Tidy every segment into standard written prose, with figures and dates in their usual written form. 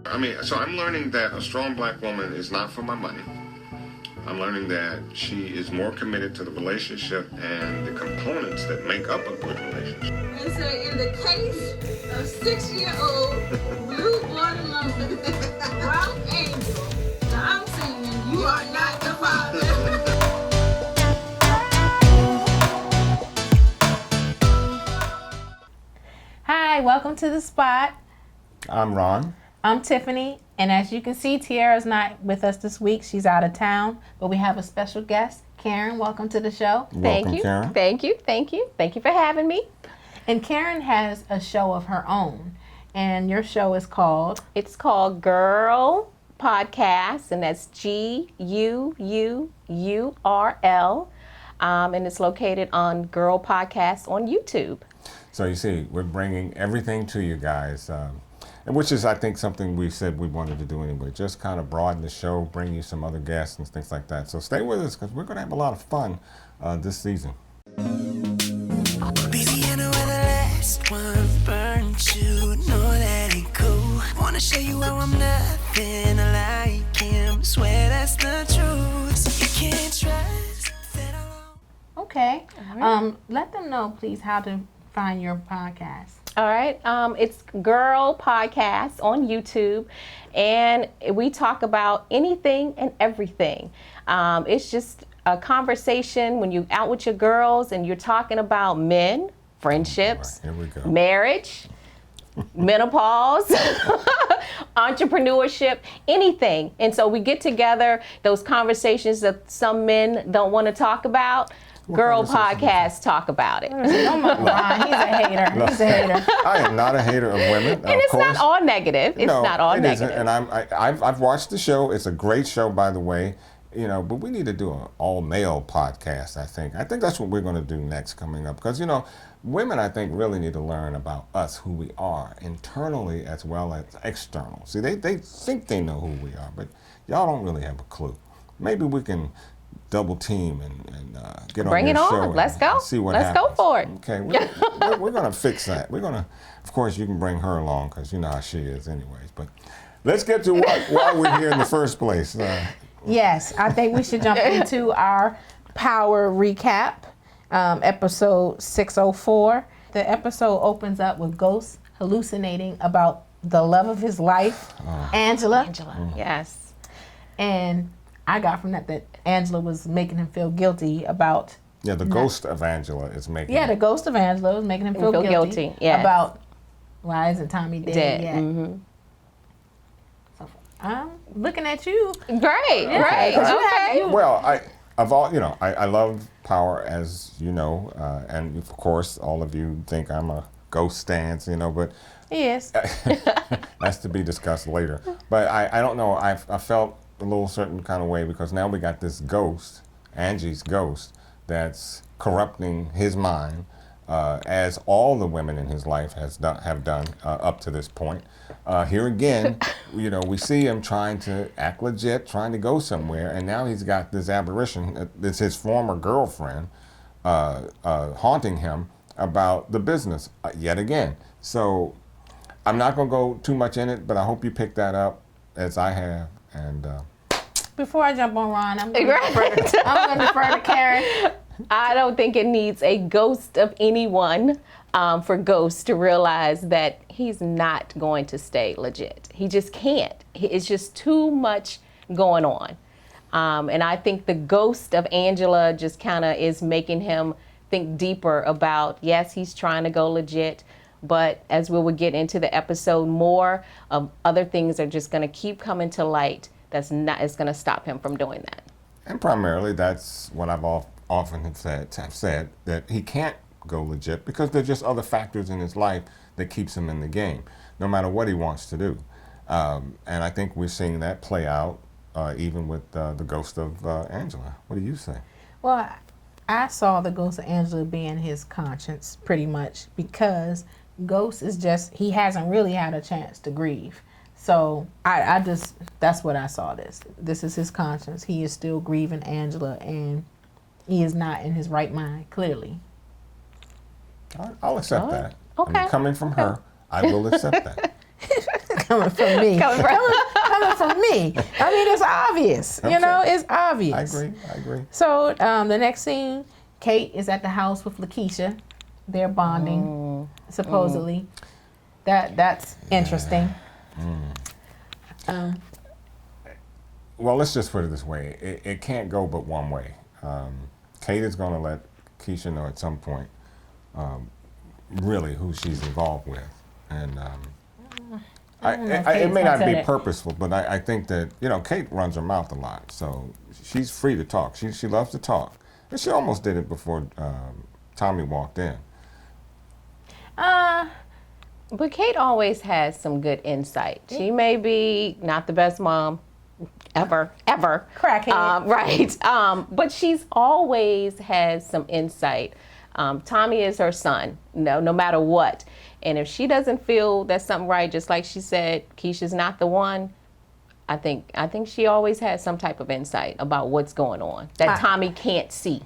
I mean, so I'm learning that a strong black woman is not for my money. I'm learning that she is more committed to the relationship and the components that make up a good relationship. And so in the case of 6-year-old blue watermelon Ralph Angel, I'm saying you are not the father. Hi, welcome to The Spot. I'm Ron. I'm Tiffany, and as you can see, Tiara's not with us this week. She's out of town, but we have a special guest. Karen, welcome to the show. Welcome, Karen. Thank you for having me. And Karen has a show of her own, and your show is called? It's called Girl Podcast, and that's G-U-U-U-R-L, and it's located on Girl Podcast on YouTube. So you see, we're bringing everything to you guys, and which is, I think, something we said we wanted to do anyway. Just kind of broaden the show, bring you some other guests and things like that. So stay with us because we're going to have a lot of fun this season. Louisiana where the last one burnt you. Know that ain't cool. Wanna show you how I'm nothing like him. Swear that's the truth. You can't trust that alone. Okay. Let them know, please, how to find your podcast. All right, it's Girl Podcast on YouTube, and we talk about anything and everything. It's just a conversation when you're out with your girls and you're talking about men, friendships, Right, here we go. marriage, menopause, entrepreneurship, anything. And so we get together, those conversations that some men don't want to talk about. Girl Podcasts talk about it. Oh my God, he's a hater. He's a hater. I am not a hater of women, And it's of course. not all negative. It's No, not all it negative. isn't. And I've watched the show. It's a great show, by the way. You know, but we need to do an all-male podcast, I think. I think that's what we're going to do next coming up. Because, you know, women, I think, really need to learn about us, who we are, internally as well as external. See, they think they know who we are, but y'all don't really have a clue. Maybe we can double team and get Bring on it your on. show Let's and go. see what Let's happens. go for it. Okay, we're going to fix that. We're going to, of course, you can bring her along because you know how she is anyways. But let's get to why we're here in the first place. Yes, I think we should jump into our power recap, episode 604. The episode opens up with Ghost hallucinating about the love of his life, Angela. Yes. And I got from that Angela was making him feel guilty about... Yeah, the ghost of Angela is making... Yeah, the ghost of Angela was making him feel guilty yes. about why isn't Tommy dead yet. Mm-hmm. So I'm looking at you. Great, great. Okay. Well, I love Power, as you know, and of course, all of you think I'm a ghost stance, you know, but... Yes. That's to be discussed later. But I don't know, I felt a little certain kind of way because now we got this ghost, Angie's ghost, that's corrupting his mind, as all the women in his life have done up to this point. Here again, you know, we see him trying to act legit, trying to go somewhere, and now he's got this aberration. It's his former girlfriend haunting him about the business yet again. So I'm not going to go too much in it, but I hope you pick that up as I have. And Before I jump on Ron, I'm going to defer to Karen. I don't think it needs a ghost of anyone for Ghost to realize that he's not going to stay legit. He just can't. It's just too much going on. And I think the ghost of Angela just kind of is making him think deeper about, yes, he's trying to go legit, but as we will get into the episode more, other things are just going to keep coming to light that's going to stop him from doing that. And primarily, that's what I've often said, that he can't go legit because there's just other factors in his life that keeps him in the game, no matter what he wants to do. And I think we're seeing that play out even with the ghost of Angela. What do you say? Well, I saw the ghost of Angela being his conscience pretty much because Ghost is just, he hasn't really had a chance to grieve. So I just, that's what I saw this. This is his conscience. He is still grieving Angela and he is not in his right mind, clearly. I'll accept that. Okay. I mean, coming from her, I will accept that. coming from me. Coming from me. I mean, it's obvious. Okay. You know, it's obvious. I agree. So the next scene, Kate is at the house with Lakeisha. They're bonding, supposedly. That's interesting. Well, let's just put it this way. It can't go but one way. Kate is going to let Keisha know at some point really who she's involved with. And it may not be purposeful, but I think that, Kate runs her mouth a lot. So she's free to talk. She loves to talk. And she almost did it before Tommy walked in. But Kate always has some good insight. She may be not the best mom ever. Crackhead. Right. But she's always has some insight. Tommy is her son, no matter what. And if she doesn't feel that's something right, just like she said, Keisha's not the one, I think she always has some type of insight about what's going on that Tommy can't see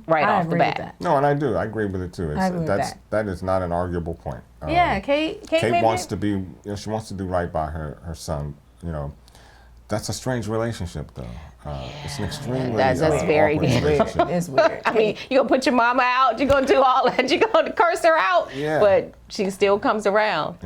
right off the bat. No, and I do. I agree with it too. I agree with that is not an arguable point. Yeah, Kate wants to be. She wants to do right by her son. That's a strange relationship, though. It's an extremely that's very awkward relationship. It's weird. I mean, you're going to put your mama out, you're going to do all that, you're going to curse her out, but she still comes around.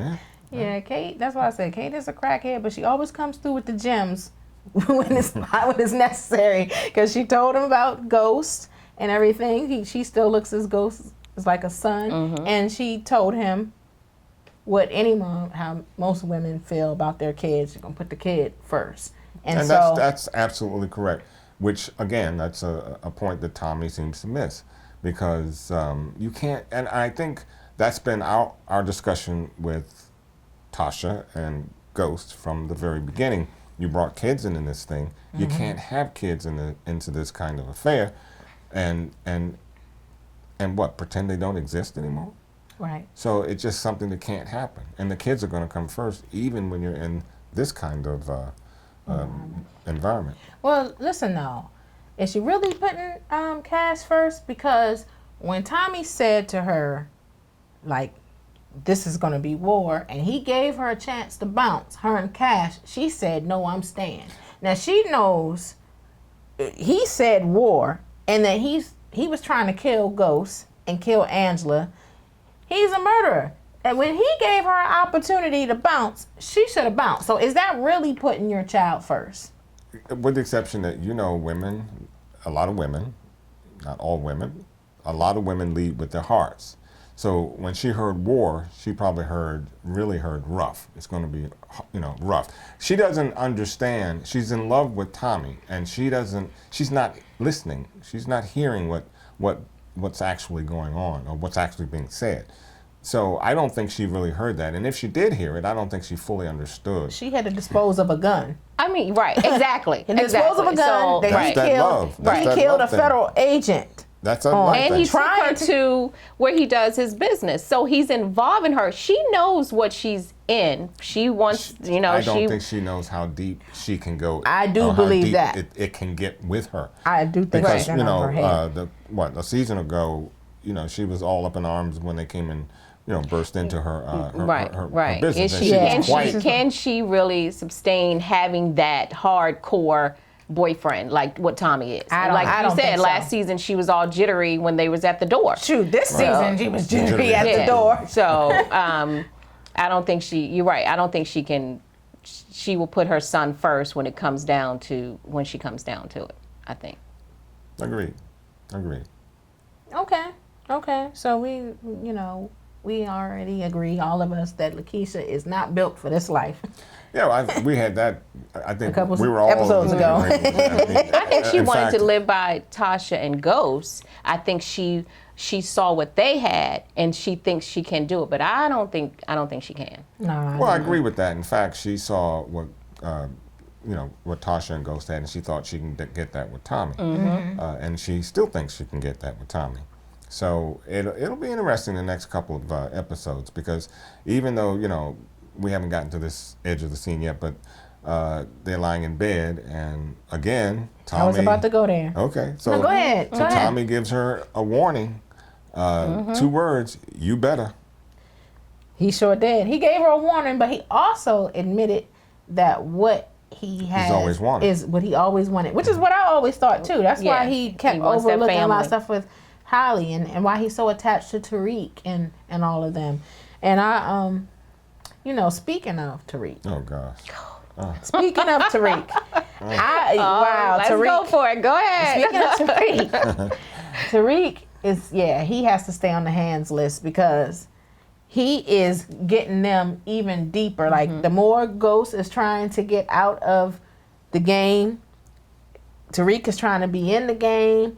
Yeah, Kate, that's why I said Kate is a crackhead, but she always comes through with the gems when it's necessary, because she told him about Ghost and everything. She still looks as Ghost as like a son, and she told him what any mom, how most women feel about their kids. You're going to put the kid first. And so that's absolutely correct, which, again, that's a point that Tommy seems to miss, because you can't, and I think that's been our discussion with Tasha and Ghost from the very beginning. You brought kids into this thing. You can't have kids into this kind of affair and what, pretend they don't exist anymore? Right. So it's just something that can't happen. And the kids are going to come first, even when you're in this kind of environment. Well, listen though, is she really putting Cash first? Because when Tommy said to her, like, this is going to be war, and he gave her a chance to bounce, her and Cash, she said, no, I'm staying. Now she knows he said war, and that he was trying to kill Ghost and kill Angela. He's a murderer. And when he gave her an opportunity to bounce, she should have bounced. So is that really putting your child first? With the exception that, women, a lot of women, not all women, a lot of women lead with their hearts. So when she heard war, she probably really heard rough. It's going to be, rough. She doesn't understand. She's in love with Tommy, and she's not listening. She's not hearing what's actually going on or what's actually being said. So I don't think she really heard that. And if she did hear it, I don't think she fully understood. She had to dispose of a gun. I mean, right, exactly. Dispose of a gun So, that he killed. He killed a federal agent. That's a love and thing. he took her to where he does his business. So he's involving her. She knows what she's in. She wants, I don't think she knows how deep she can go. I do believe that. It can get with her. I do think because, she's over her head. A season ago, she was all up in arms when they came and, burst into her business. Can she really sustain having that hardcore boyfriend like what Tommy is? Like you said, last season she was all jittery when they was at the door. Shoot, this season she was jittery at the door. So I don't think you're right. I don't think she will put her son first when she comes down to it, I think. Agreed. Okay. So we already agree, all of us, that Lakeisha is not built for this life. Yeah, we had that. I think we were all episodes ago. I think she wanted to live by Tasha and Ghost. I think she saw what they had, and she thinks she can do it. But I don't think she can. No. I agree with that. In fact, she saw what Tasha and Ghost had, and she thought she can get that with Tommy, and she still thinks she can get that with Tommy. So it'll be interesting the next couple of episodes, because even though we haven't gotten to this edge of the scene yet, but they're lying in bed, and again, Tommy. I was about to go there. Okay, so no, go ahead. So Tommy gives her a warning. 2 words: you better. He sure did. He gave her a warning, but he also admitted that what he has always wanted. is what he always wanted, which is what I always thought too. That's why he kept He wants that overlooking a lot of family. stuff with Holly, and why he's so attached to Tariq and all of them. And I, speaking of Tariq, Oh gosh. speaking of Tariq, wow, Let's Tariq. go for it. Go ahead. Speaking of Tariq, Tariq is, he has to stay on the hands list because he is getting them even deeper. Like, the more Ghost is trying to get out of the game, Tariq is trying to be in the game.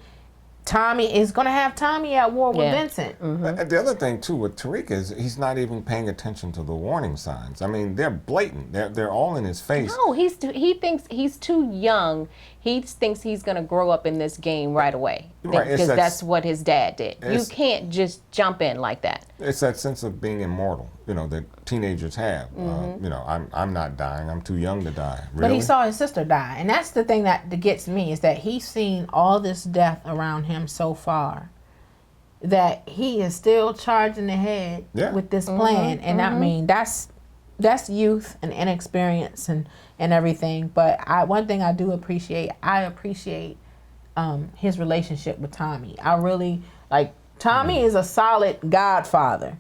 Tommy is going to have Tommy at war with Yeah. Vincent. And the other thing too with Tariq is he's not even paying attention to the warning signs. I mean, they're blatant. They're all in his face. No, he thinks he's too young. He thinks he's going to grow up in this game right away. Right, it's Because that- that's what his dad did. You it's- can't just jump in like that. It's that sense of being immortal, that teenagers have. I'm not dying. I'm too young to die. Really? But he saw his sister die. And that's the thing that gets me, is that he's seen all this death around him so far, that he is still charging ahead Yeah. with this plan. And I mean, that's youth and inexperience and everything. But one thing I do appreciate, his relationship with Tommy. I really, like, Tommy is a solid godfather.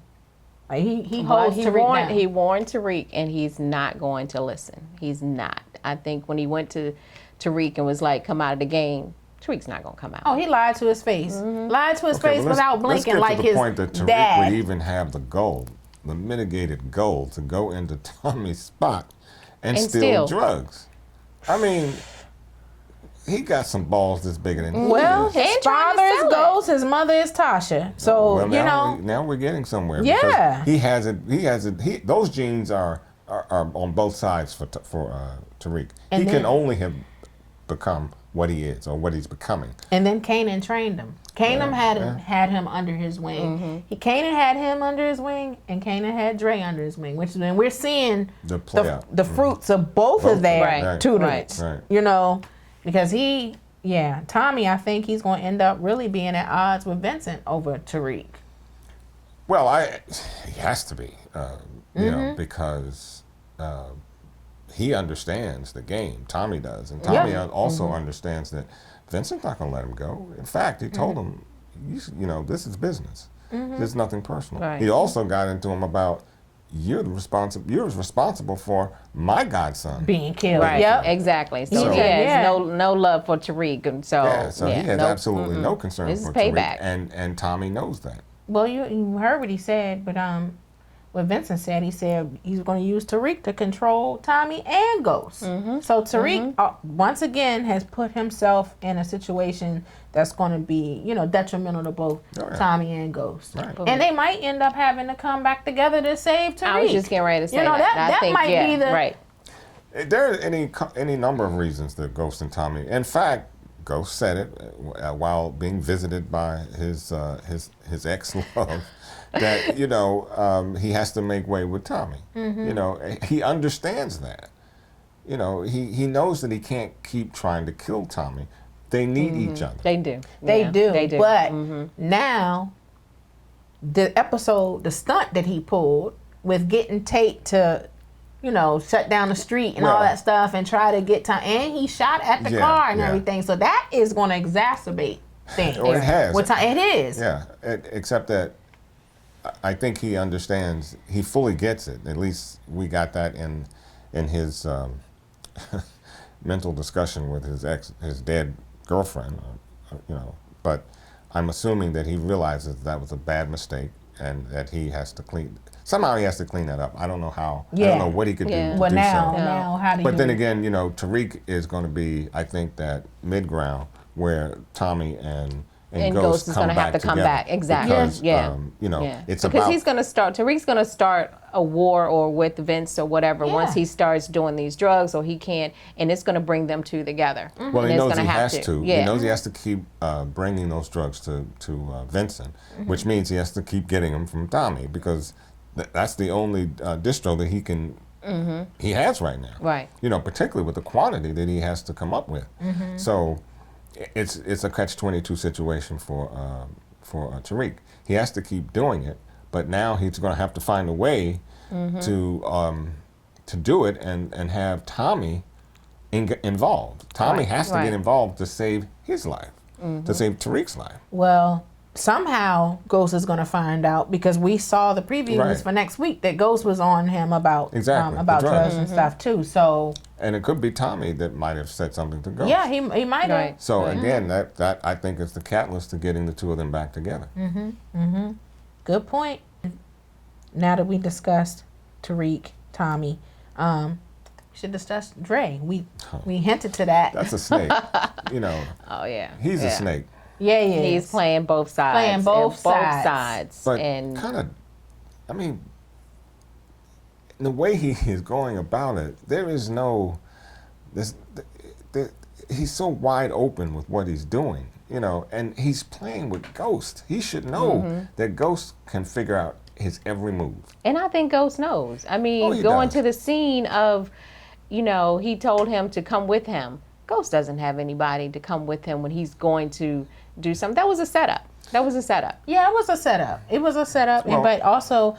Like, he holds Tariq down. He warned Tariq, and he's not going to listen. He's not. I think when he went to Tariq and was like, come out of the game, Tariq's not going to come out. Oh, he lied to his face. Lied to his Okay, face well, without let's blinking get like to the his point that Tariq dad. would even have the mitigated goal to go into Tommy's spot and steal drugs. I mean, he got some balls that's bigger than he Well, is. his And trying to father is sell it. Ghost, his mother is Tasha. So, Well, now we're getting somewhere. Yeah. Because he has it. Those genes are on both sides for Tariq. And he then- can only have become what he is or what he's becoming. and then Kanan trained him. Kanan had him under his wing. Kanan had him under his wing, and Kanan had Dre under his wing, which is when we're seeing The play out. the fruits of both of their Right. tutelage. Right. Because Tommy, I think he's going to end up really being at odds with Vincent over Tariq. Well, he has to be, because he understands the game. Tommy does, and Tommy also understands that Vincent's not going to let him go. In fact, he told him, this is business. There's nothing personal. Right. He also got into him about you're responsible for my godson. Being killed. Right. Yep. Exactly. So So- he has Yeah. no love for Tariq, and so He has absolutely no concern This is for Tariq, payback. and Tommy knows that. Well, you heard what he said, but what Vincent said, he said he's going to use Tariq to control Tommy and Ghost. So Tariq, once again, has put himself in a situation that's going to be, detrimental to both Tommy and Ghost. Right. And they might end up having to come back together to save Tariq. I was just getting ready to say that. that I think, might be the right. There are any number of reasons that Ghost and Tommy. In fact, Ghost said it while being visited by his ex-love that he has to make way with Tommy. He understands that. He knows that he can't keep trying to kill Tommy. They need each other. They do. They Yeah, do. They do. But now, the stunt that he pulled with getting Tate to, shut down the street and all Well- that stuff and try to get time, and he shot at the car and yeah. everything. So that is going to exacerbate things. Or it has. It is. Yeah, except that I think he understands. He fully gets it. At least we got that in his mental discussion with his dead girlfriend. But I'm assuming that he realizes that was a bad mistake and that he has to clean. Somehow he has to clean that up. I don't know how. I Yeah. don't know what he could do Yeah. to Well, do now, so. now, how do you? But then again, Tariq is going to be, I think, that mid-ground where Tommy and Ghost is come going to have back to come together. back. Exactly. Because, yeah. it's because about... he's going to start. Tariq's going to start a war or with Vince or whatever once he starts doing these drugs, or he can't, and it's going to bring them two together. Well, And he it's knows gonna he have has to. Yeah. He knows he has to keep bringing those drugs to Vincent, which means he has to keep getting them from Tommy because that's the only distro that he has right now. Right. Particularly with the quantity that he has to come up with. So it's a catch-22 situation for Tariq. He has to keep doing it, but now he's going to have to find a way to do it and have Tommy involved. Tommy has to get involved to save his life, to save Tariq's life. Well, somehow Ghost is going to find out, because we saw the previews for next week that Ghost was on him about drugs and stuff too. So, and it could be Tommy that might have said something to Ghost. Yeah, he might have. So again, that I think is the catalyst to getting the two of them back together. Good point. Now that we discussed Tariq, Tommy, we should discuss Dre. We hinted to that. That's a snake. Oh yeah. He's a snake. Yeah, he is. He's playing both sides. Playing both sides. But and kind of, I mean, the way he is going about it, there is no, he's so wide open with what he's doing, and he's playing with Ghost. He should know that Ghost can figure out his every move. And I think Ghost knows. I mean, going to the scene of, he told him to come with him. Ghost doesn't have anybody to come with him when he's going to do something. That was a setup. Yeah, it was a setup. Well, but also,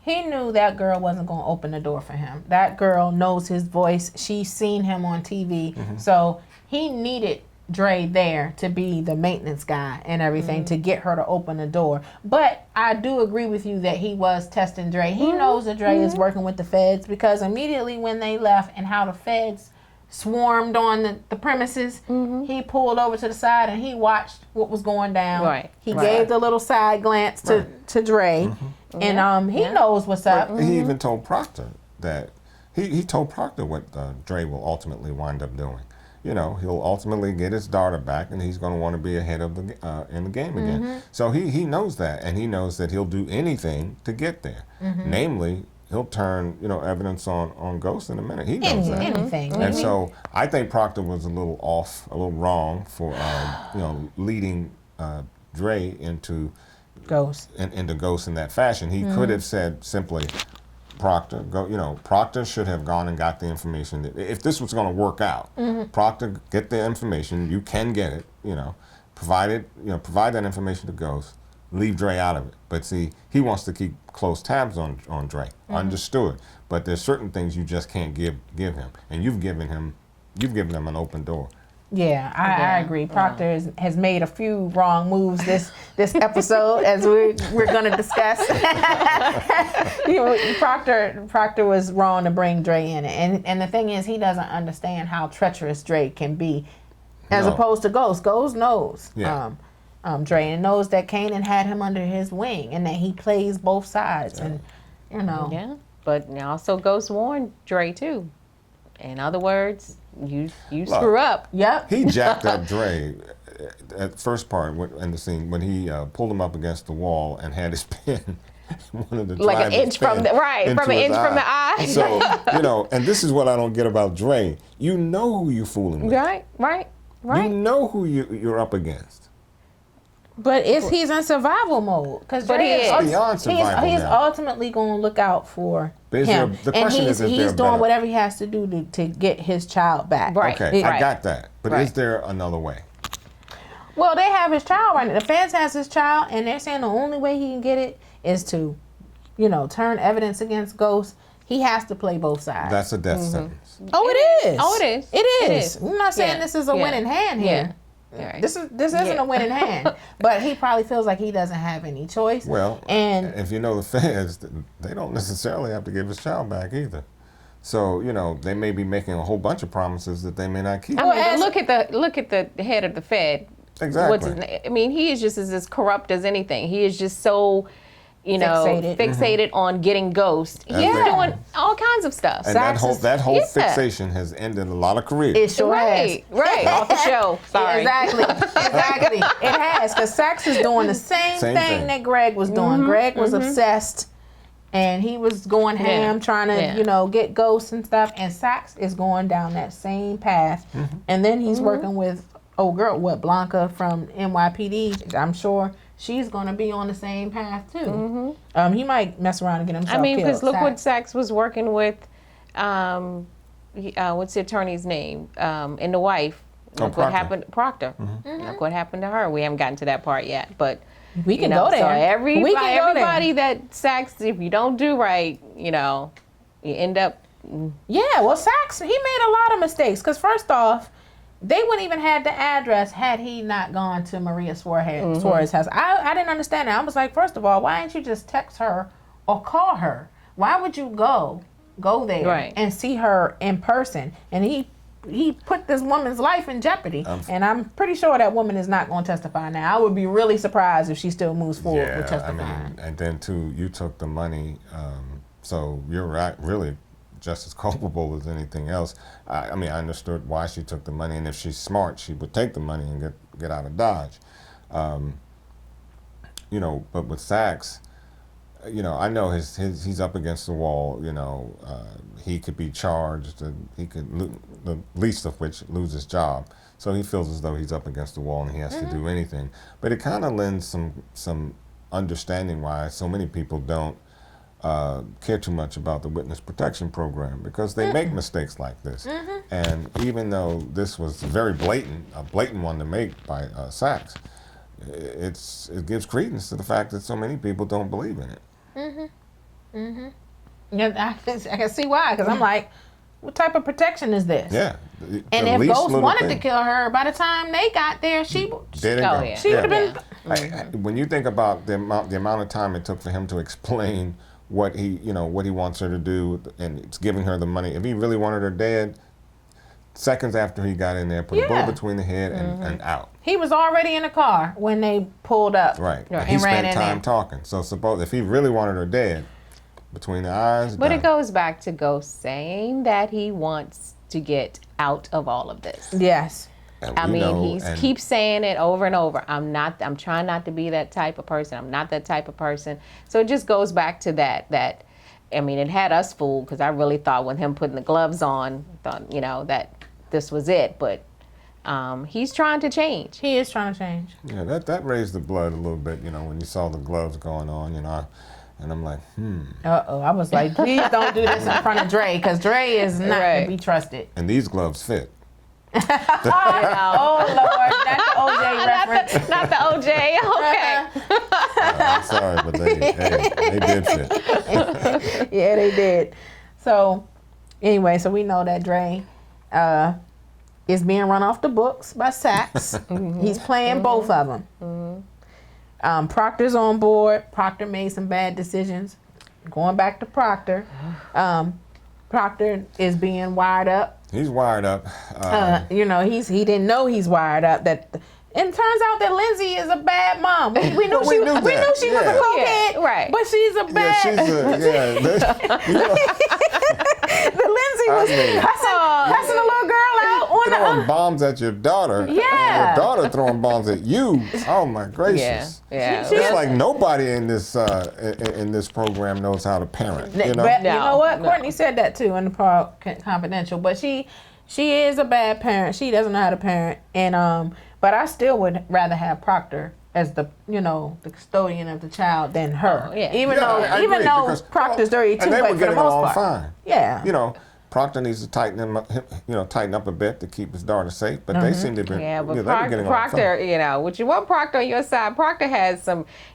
he knew that girl wasn't going to open the door for him. That girl knows his voice. She's seen him on TV. So he needed Dre there to be the maintenance guy and everything to get her to open the door. But I do agree with you that he was testing Dre. He knows that Dre is working with the feds, because immediately when they left and how the feds swarmed on the premises, he pulled over to the side and he watched what was going down. He gave the little side glance to Dre, and he knows what's up. But he even told Proctor that he told Proctor what Dre will ultimately wind up doing. He'll ultimately get his daughter back, and he's going to want to be ahead of in the game again. So he knows that, and he knows that he'll do anything to get there. Namely, he'll turn evidence on Ghost in a minute. He knows that. Anything. And so I think Proctor was a little off, a little wrong for leading Dre into Ghost in that fashion. He could have said simply, Proctor, Proctor should have gone and got the information. If this was going to work out, Proctor, get the information. You can get it. Provide that information to Ghost. Leave Dre out of it. But see, he wants to keep close tabs on Dre. Understood. But there's certain things you just can't give him, and you've given him an open door. Yeah, I agree. Proctor has made a few wrong moves this episode, as we're going to discuss. Proctor was wrong to bring Dre in, and the thing is, he doesn't understand how treacherous Dre can be, as opposed to Ghost. Ghost knows Dre, and knows that Kanan had him under his wing, and that he plays both sides, and Yeah, but also Ghost warned Dre too. In other words, you screw up. Yep. He jacked up Dre at first part in the scene when he pulled him up against the wall and had his pen, one of the Like an inch from the eye. So and this is what I don't get about Dre. You know who you're fooling with. Right. You know who you're up against. But he's in survival mode, because he's ultimately going to look out for him. The question is he's doing whatever he has to do to get his child back. Right. Okay, I got that. But is there another way? Well, they have his child right now. The feds has his child, and they're saying the only way he can get it is to, turn evidence against Ghost. He has to play both sides. That's a death sentence. Oh, it is. Oh, it is. It is. I'm not saying this is a winning hand here. Yeah. Right. This isn't a winning hand, but he probably feels like he doesn't have any choice. Well, and if the feds, they don't necessarily have to give his child back either. So they may be making a whole bunch of promises that they may not keep. I mean, look at the head of the Fed. Exactly. What's his name? I mean, he is just as corrupt as anything. He is just so fixated on getting Ghost. He's doing all kinds of stuff. And that whole fixation has ended a lot of careers. It sure has. Right. Off the show. Sorry. Exactly. It has, because Sax is doing the same thing that Greg was doing. Greg was obsessed, and he was going ham trying to, get Ghosts and stuff. And Sax is going down that same path. And then he's working with Blanca from NYPD. I'm sure she's going to be on the same path too. He might mess around and get himself killed. Because look what Sax was working with. What's the attorney's name? And the wife. Look what happened, Proctor. Look what happened to her. We haven't gotten to that part yet, but We can go there. So We can go there. everybody that Sachs, if you don't do right, you end up. Yeah, well, Sachs, he made a lot of mistakes. Because first off, they wouldn't even had the address had he not gone to Maria Suarez's house. I didn't understand that. I was like, first of all, why didn't you just text her or call her? Why would you go there and see her in person? And he put this woman's life in jeopardy. And I'm pretty sure that woman is not going to testify now. I would be really surprised if she still moves forward with testifying. And then, too, you took the money, so you're really just as culpable as anything else. I understood why she took the money, and if she's smart, she would take the money and get out of Dodge. But with Sachs, I know he's up against the wall. He could be charged, and he could, the least of which, lose his job. So he feels as though he's up against the wall and he has to do anything. But it kind of lends some understanding why so many people don't care too much about the witness protection program, because they make mistakes like this. And even though this was a blatant one to make by Sachs, it gives credence to the fact that so many people don't believe in it. Yeah, I can see why, because I'm like, what type of protection is this? Yeah. And if Ghost wanted to kill her, by the time they got there, she would have been. When you think about the amount of time it took for him to explain what he wants her to do, and it's giving her the money. If he really wanted her dead, seconds after he got in there, put a bullet between the head and out. He was already in the car when they pulled up. Right. And he ran spent in time there. talking. So suppose if he really wanted her dead, between the eyes. But it goes back to Ghost saying that he wants to get out of all of this. Yes. He keeps saying it over and over. I'm trying not to be that type of person. I'm not that type of person. So it just goes back to that it had us fooled, because I really thought with him putting the gloves on, that this was it. But he's trying to change. He is trying to change. Yeah, that raised the blood a little bit, when you saw the gloves going on, and I'm like, I was like, please don't do this in front of Dre, because Dre is not to be trusted. And these gloves fit. Oh, Lord, that's the OJ reference. Not the OJ, okay. Sorry, but they did fit. Yeah, they did. So, anyway, we know that Dre is being run off the books by Sachs. He's playing both of them. Proctor's on board. Proctor made some bad decisions. Going back to Proctor. Proctor is being wired up. He's wired up. He didn't know he's wired up. And it turns out that Lindsay is a bad mom. We knew she was a cokehead, right? But she's a bad. The Lindsay was cussing a little girl out on throwing bombs at your daughter. Yeah. And your daughter throwing bombs at you. Oh my gracious. Yeah. It's like nobody in this program knows how to parent. But you know what? Courtney said that too in the Confidential. But she is a bad parent. She doesn't know how to parent. And but I still would rather have Proctor as the custodian of the child than her. Even though Proctor's dirty too, but for the most part, fine. Yeah. Proctor needs to tighten up a bit to keep his daughter safe, but they seem to be Proctor, would you want Proctor on your side? Proctor has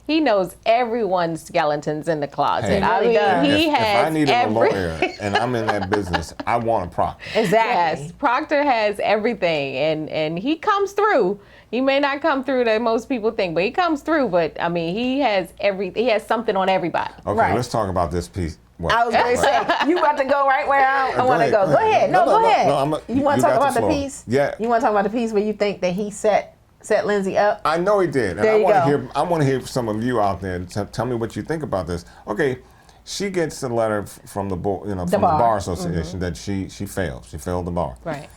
he knows everyone's skeletons in the closet. If I needed a lawyer and I'm in that business, I want a Proctor. Exactly. Yes, Proctor has everything, and he comes through. He may not come through that most people think, but he comes through. But he has he has something on everybody. Okay, let's talk about this piece. What? I was going to say, you about to go right where I want to go. Go ahead. No, go ahead. You want to talk about the piece? Yeah. You want to talk about the piece where you think that he set Lindsay up? I know he did. And I want to hear some of you out there. Tell me what you think about this. Okay, she gets a letter from the bar association that she failed. She failed the bar. Right.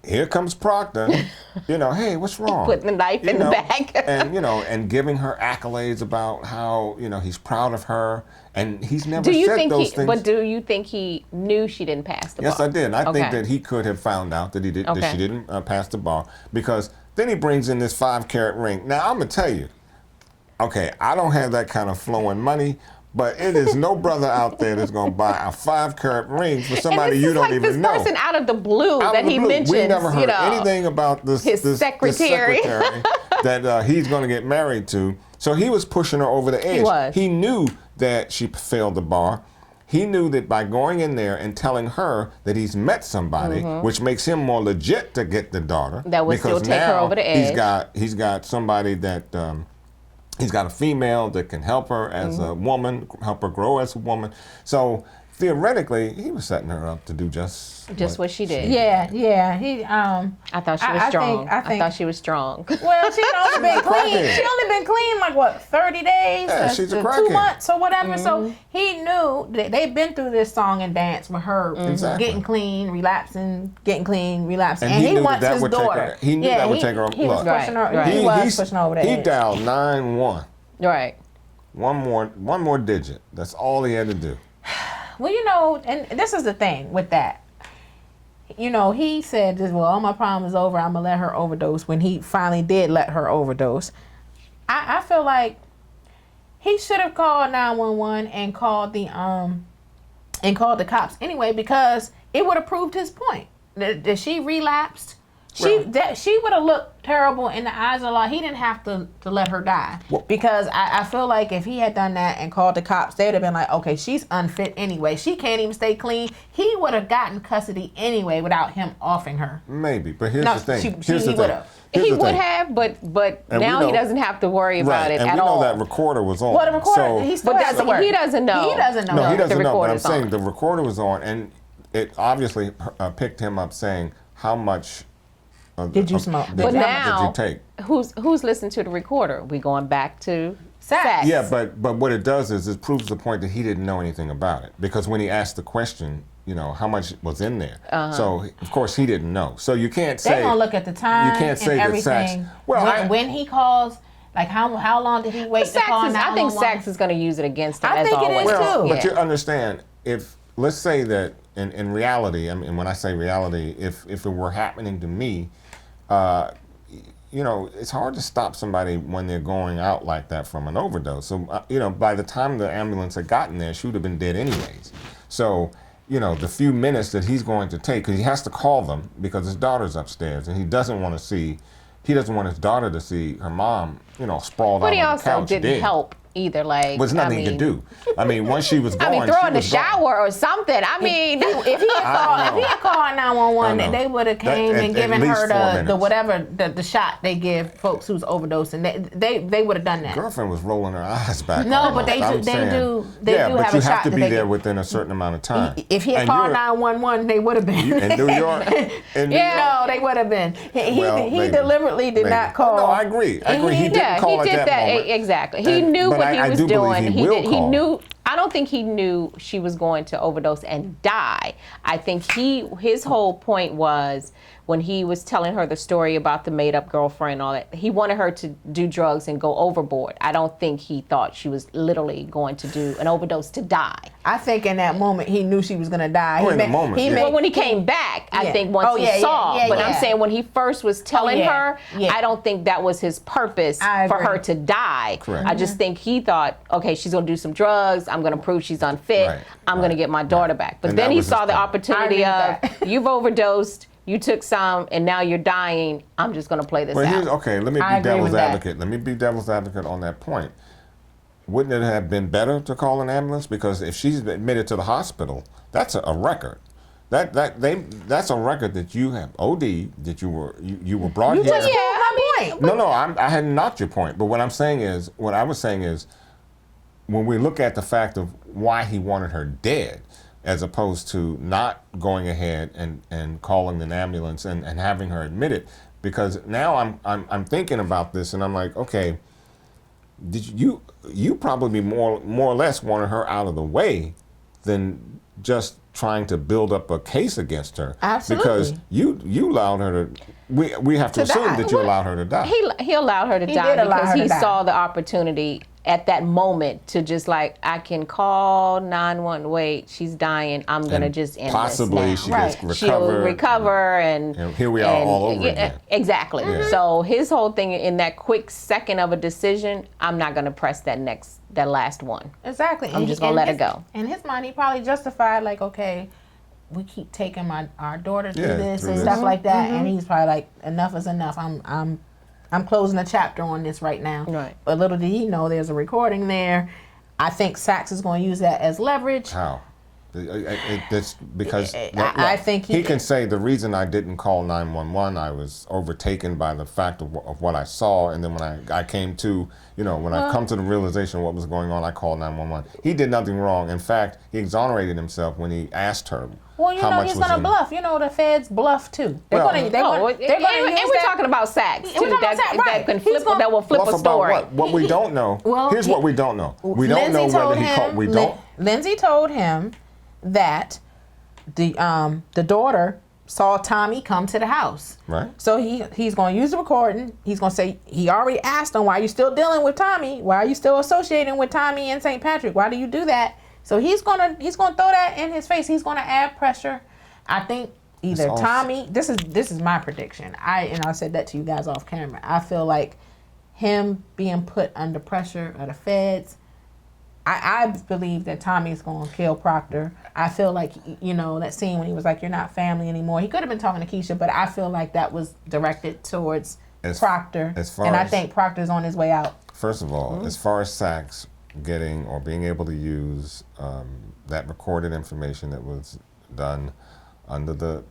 Here comes Proctor, hey, what's wrong? Putting the knife in the back. and giving her accolades about how, he's proud of her. And he's never said those things. But do you think he knew she didn't pass the bar? Yes, I did. I think that he could have found out that that she didn't pass the bar, because then he brings in this 5-carat ring. Now, I'm going to tell you, okay, I don't have that kind of flowing money, But it is no brother out there that's going to buy a 5-carat ring for somebody you don't even know. This person out of the blue Out that of the he blue. mentions. We never heard you know, anything about this secretary. that he's going to get married to. So he was pushing her over the edge. He was. He knew that she failed the bar. He knew that by going in there and telling her that he's met somebody, which makes him more legit to get the daughter. That would still because take her now over the edge. He's got somebody that he's got a female that can help her as a woman, help her grow as a woman. So theoretically, he was setting her up to do just what she did. Yeah. He I thought she was strong. I thought she was strong. Well, she's only been clean. crackhead. She only been clean like what, 30 days? Yeah, she's a 2 crackhead. months or whatever. So he knew that they've been through this song and dance with her Exactly. getting clean, relapsing, getting clean, relapsing. And And, he he knew wants that his would take daughter. her- he knew that would take her He was look. pushing her. Right. He was pushing her over the He edge. dialed 9-1. Right. One more digit. That's all he had to do. Well, and this is the thing with that. He said, well, all my problem is over. I'm going to let her overdose when he finally did let her overdose. I feel like he should have called 911 and called the cops anyway, because it would have proved his point. That she relapsed. She would have looked terrible in the eyes of the law. He didn't have to let her die. Because I feel like if he had done that and called the cops, they would have been like, okay, she's unfit anyway. She can't even stay clean. He would have gotten custody anyway without him offing her. Maybe, but here's No, the thing. he would've. He would have, but now he doesn't have to worry about it and at we all. know that recorder was on. Well, the recorder, So, he still But has to work. he doesn't know. He doesn't know. no, he doesn't the know. But I'm recorder's saying on. the recorder was on, and it obviously picked him up saying how much. Did you smoke? But did now, you take? who's listening to the recorder? We going back to Sex. Yeah, but what it does is it proves the point that he didn't know anything about it, because when he asked the question, how much was in there. So of course he didn't know. So you can't say They're gonna look at the time. You can't say and that everything. Sachs. Well, when he calls, like how long did he wait to call 911? I think Sachs is going to use it against him I as think it always. is, too. But you understand, if let's say that in reality, I mean, when I say reality, if it were happening to me, it's hard to stop somebody when they're going out like that from an overdose. So, by the time the ambulance had gotten there, she would have been dead anyways. So, the few minutes that he's going to take, because he has to call them because his daughter's upstairs, and he doesn't want his daughter to see her mom, sprawled But out he on the couch also didn't dead. help either. Like, There's nothing he could do. I mean, once she was gone, throw she in the was gone. shower or something. I mean, If he had called 911, I know. they would have came At and given least her 4 the minutes. whatever the shot they give folks who's overdosing. They would have done that. Girlfriend was rolling her eyes back. No, almost. but they I'm do saying, they do but have you a have shot to that be they there can- within a certain amount of time. If he had And called you're- 911, they would have been. in New York, No, they would have been. He maybe. deliberately did Maybe. not call. Oh, no, I agree. He didn't call at that moment. Exactly. He And- knew but what I he was do believe doing. he will call. knew. I don't think he knew she was going to overdose and die. I think his whole point was when he was telling her the story about the made-up girlfriend and all that, he wanted her to do drugs and go overboard. I don't think he thought she was literally going to do an overdose to die. I think in that moment he knew she was gonna die. Oh, in the moment, yeah. Well, when he came back, I Yeah. think once Oh, he yeah, saw. yeah, But yeah. I'm saying when he first was telling yeah, her, yeah. I don't think that was his purpose I for agree. her to die. Correct. I just think he thought, okay, she's going to do some drugs. I'm going to prove she's unfit. Right, I'm going to get my daughter back. But And then that he was his saw the point. opportunity I of, agree with you've overdosed, you took some, and now you're dying. I'm just going to play this But out. let me I be agree devil's with that. advocate. Let me be devil's advocate on that point. Wouldn't it have been better to call an ambulance? Because if she's admitted to the hospital, that's a record. That's a record that you have OD, that you were brought here. just proved my point. No, I had not your point. But what I was saying is, when we look at the fact of why he wanted her dead, as opposed to not going ahead and calling an ambulance and having her admitted, because now I'm thinking about this and I'm like, okay, did you probably more or less wanted her out of the way than just trying to build up a case against her. Absolutely. Because you allowed her to. We have to assume die. that you allowed her to die. He allowed her to He die did allow because her to he die. saw the opportunity at that moment to just like, I can call 911. Wait, she's dying. I'm gonna just end possibly this now. she gets She'll recovered. recover, and here we are all over again. Exactly. So his whole thing in that quick second of a decision, I'm not gonna press that last one. Exactly. I'm just gonna let it go. In his mind, he probably justified like, okay, we keep taking our daughter through this and stuff like that, and he's probably like, enough is enough. I'm closing a chapter on this right now. Right. But little did he know there's a recording there. I think Saxe is going to use that as leverage. How? It's because I think he can say the reason I didn't call 911, I was overtaken by the fact of what I saw, and then when I came to, when I come to the realization of what was going on, I called 911. He did nothing wrong. In fact, he exonerated himself when he asked her. Well, he's going to bluff. The feds bluff too. They're going to use we're talking about Saxe too. That will flip a story. What we don't know. Here's what we don't know. We don't know whether he called. Lindsay told him that the daughter saw Tommy come to the house. Right. So he's going to use the recording. He's going to say he already asked him, why are you still dealing with Tommy? Why are you still associating with Tommy and St. Patrick? Why do you do that? So he's gonna throw that in his face. He's gonna add pressure. I think either Tommy. This is my prediction. I said that to you guys off camera. I feel like him being put under pressure of the feds. I believe that Tommy's gonna kill Proctor. I feel like that scene when he was like, "You're not family anymore." He could have been talking to Keisha, but I feel like that was directed towards Proctor. And I think Proctor's on his way out. First of all, as far as Saxe getting or being able to use that recorded information that was done under the,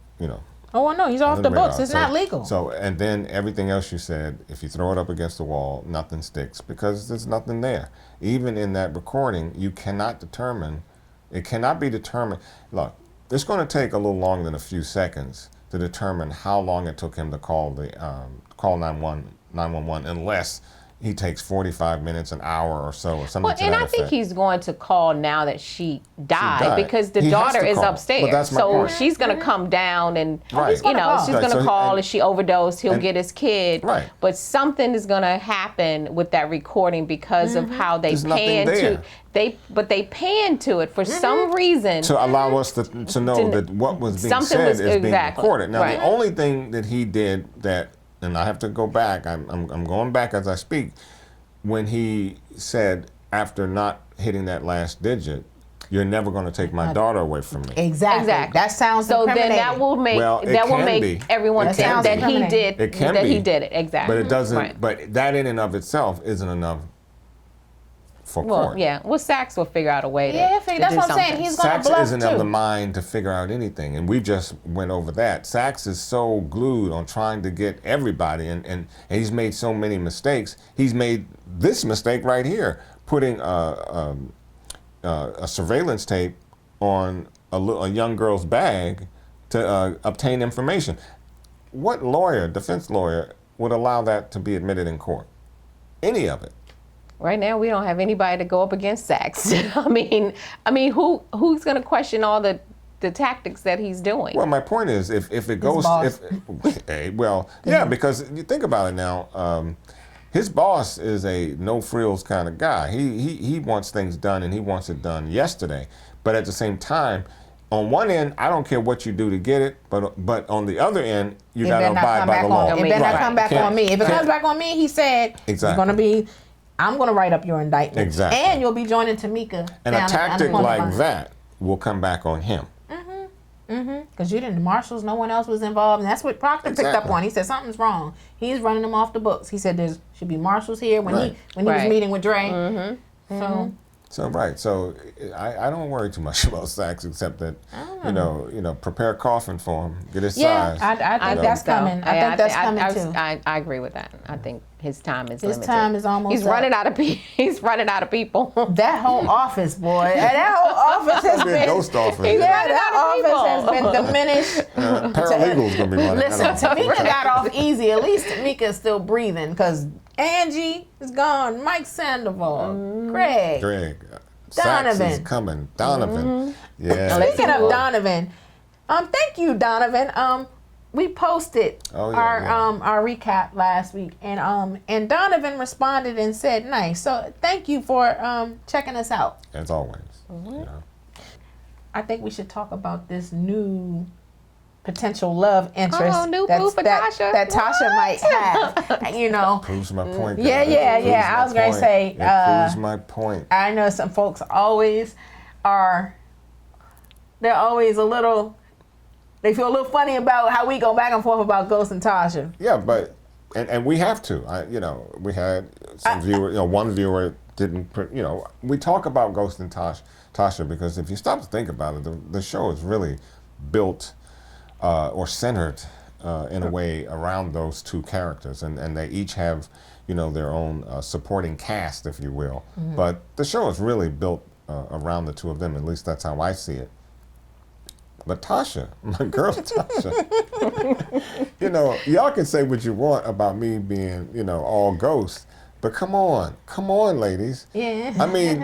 Oh, no, he's off the books. It's not legal. So, and then everything else you said, if you throw it up against the wall, nothing sticks because there's nothing there. Even in that recording, you cannot determine, it cannot be determined. Look, it's going to take a little longer than a few seconds to determine how long it took him to call 911 unless he takes 45 minutes, an hour or so, or something to that and I effect. think he's going to call now that she died because the daughter is upstairs. So she's going to come down and, she's going to call. If she overdosed, he'll get his kid. Right. But something is going to happen with that recording because of how they pan to they pan to it for some reason. To allow us to know that what was being said is being recorded. Now, the only thing that he did that, and I have to go back, I'm going back as I speak, when he said, after not hitting that last digit, you're never going to take my daughter away from me. Exactly. That sounds so then that will make everyone think that he did he did it. Exactly. But it doesn't. But that in and of itself isn't enough for court. Well, Saxe will figure out a way to that's do what I'm something. saying. He's going to bluff isn't of the mind to figure out anything, and we just went over that. Saxe is so glued on trying to get everybody, and he's made so many mistakes. He's made this mistake right here, putting a surveillance tape on a young girl's bag to obtain information. What defense lawyer, would allow that to be admitted in court? Any of it? Right now, we don't have anybody to go up against Saxe. I mean, who's going to question all the tactics that he's doing? Well, my point is, if it goes, because you think about it now. His boss is a no frills kind of guy. He wants things done, and he wants it done yesterday. But at the same time, on one end, I don't care what you do to get it, but on the other end, you got to abide by the law. It better not come back on me. If it comes back on me, he said, it's going to be. I'm going to write up your indictment. Exactly. And you'll be joining Tamika. And a tactic like that will come back on him. Because you didn't, the marshals, no one else was involved. And that's what Proctor picked up on. He said, something's wrong. He's running them off the books. He said there should be marshals here when he was meeting with Dre. So I don't worry too much about Saxe, except that prepare a coffin for him, get his size. I think that's coming. I think that's coming too. I agree with that. I think his time is limited. His time is almost. He's running out of people. He's running out of people. That whole office, boy. That whole office has been. Ghost office. That office has been diminished. Paralegal's gonna be running. Listen, Tamika got off easy. At least Tamika is still breathing because Angie is gone. Mike Sandoval, Greg, Donovan. Saxe is coming. Donovan. Yeah. Speaking of Donovan, thank you, Donovan. we posted our recap last week, and Donovan responded and said, "Nice." So thank you for checking us out. As always. You know. I think we should talk about this new potential love interest new boo for Tasha. that Tasha might have. You know. Proves my point. Yeah. I was gonna say. It proves my point. I know some folks always are. They're always a little. They feel a little funny about how we go back and forth about Ghost and Tasha. Yeah, but and we have to. We had some viewer. One viewer didn't. We talk about Ghost and Tasha because if you stop to think about it, the show is really built or centered in a way around those two characters, and they each have their own supporting cast, if you will. Mm-hmm. But the show is really built around the two of them. At least that's how I see it. But Tasha, my girl Tasha, y'all can say what you want about me being, all ghost, but come on, ladies. Yeah. I mean,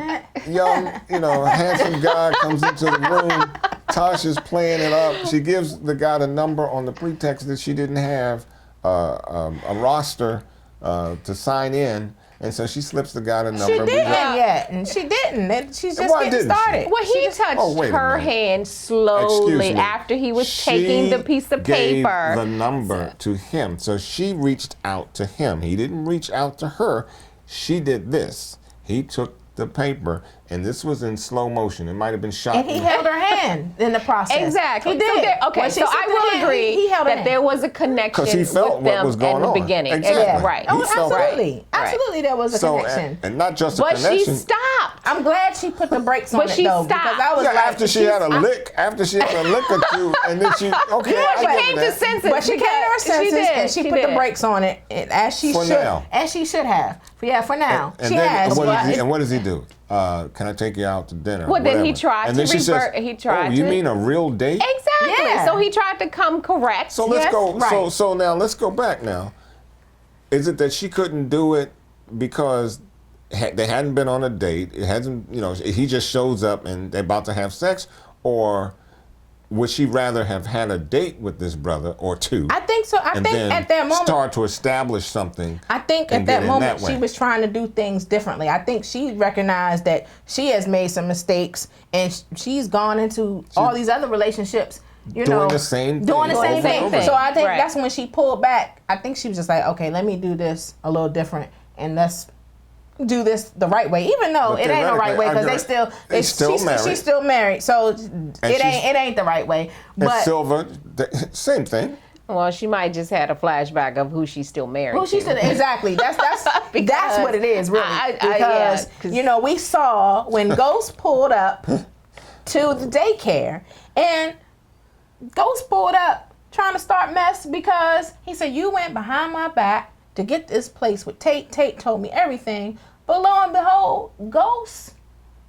young, handsome guy comes into the room. Tasha's playing it up. She gives the guy the number on the pretext that she didn't have a roster to sign in. And so she slips the guy the number. She didn't yet, and she didn't. And she's just getting started. Well, he touched her hand slowly after he was taking the piece of paper. Gave the number to him, so she reached out to him. He didn't reach out to her. She did this. He took the paper, and this was in slow motion. It might have been shot. And he held her hand in the process. Exactly. He did. So I will agree that there was a connection he felt with them what was going in the on. beginning. Exactly. Right. Oh, He felt absolutely. Right. Absolutely, there was a connection. And not just a But connection. she stopped. I'm glad she put the brakes on it, she though. stopped. Because I was like, after she had a lick or two, and then she, okay, Yeah, I she give came her to that. senses. But she came to her senses, and she put the did. brakes on it, as she For should. now. As she should have. For now. And She then has. what does he do? Can I take you out to dinner? Well, then he Whatever. tried and to then she revert. Says, He tried you to. mean a real date? Exactly. Yeah. So he tried to come correct. So let's go. right. So now let's go back. Now, is it that she couldn't do it because they hadn't been on a date? It hasn't. He just shows up and they're about to have sex, or would she rather have had a date with this brother or two? I think so. I and think then at that moment, start to establish something. I think and at that get in moment that way. she was trying to do things differently. I think she recognized that she has made some mistakes, and she's gone into all these other relationships. Doing the same thing. Doing the same over and over. thing. So I think Right. that's when she pulled back. I think she was just like, okay, let me do this a little different, and let's do this the right way. Even though But it ain't the right way, because She's still married. She's still married, so it ain't the right way. And But Silver, same thing. Well, she might just had a flashback of who she's still married. Who she to. said exactly. That's what it is, really. Yeah, Because we saw when Ghost pulled up to the daycare, and Ghost pulled up trying to start mess because he said, you went behind my back to get this place with Tate. Tate told me everything. But lo and behold, Ghost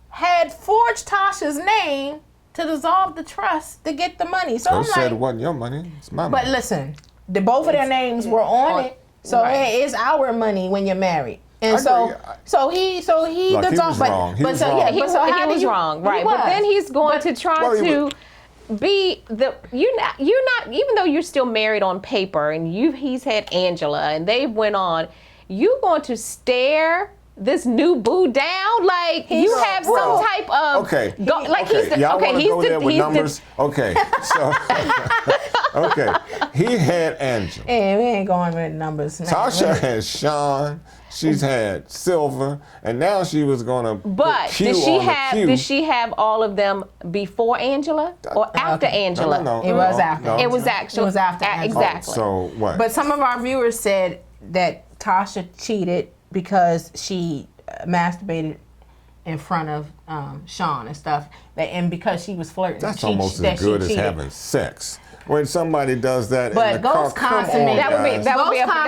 had forged Tasha's name to dissolve the trust to get the money. So Ghost I'm said like, it wasn't your money, it's my money. but listen, both of their names were on it. So it is our money when you're married. And I agree. so he Look, he was wrong. He was wrong. He was wrong, right? But then he's going to try to be you're not even though you're still married on paper, and he's had Angela and they went on. You going to stare this new boo down like you have some type of y'all want to go there with numbers? Okay, so okay, he had Angela. Yeah, we ain't going with numbers. Tasha has Sean. She's had Silver, and now she was gonna. But put Q on the queue. did she have all of them before Angela or after Angela? No, It was after. It was actually It was after Angela. exactly. So what? But some of our viewers said that Tasha cheated because she masturbated in front of Sean and stuff, and because she was flirting. That's almost as good as having sex. When somebody does that But in the car, Ghost come on, consummate- that would be guys. that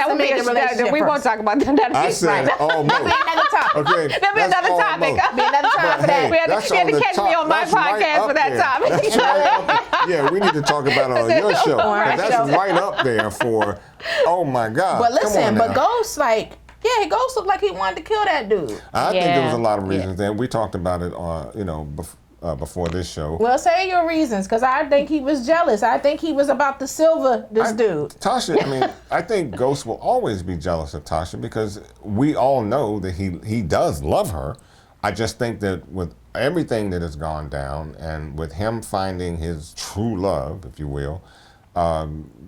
would be the relationship we won't first. talk about that. I said almost. another topic. Okay, That'll be that's another topic. almost. Be another time But for that. hey, We had to- that's you had on to the catch top. me on my That's right podcast up for that there. topic. That's right up there. Yeah, we need to talk about it on your show. our 'Cause that's show. right up there for. Oh my God! But Come listen, on but now. Ghost Ghost looked like he wanted to kill that dude. I think there was a Yeah. lot of reasons there. We talked about it on, before this show. Well, say your reasons, because I think he was jealous. I think he was about to silver this dude. Tasha, I mean, I think Ghost will always be jealous of Tasha because we all know that he does love her. I just think that with everything that has gone down and with him finding his true love, if you will,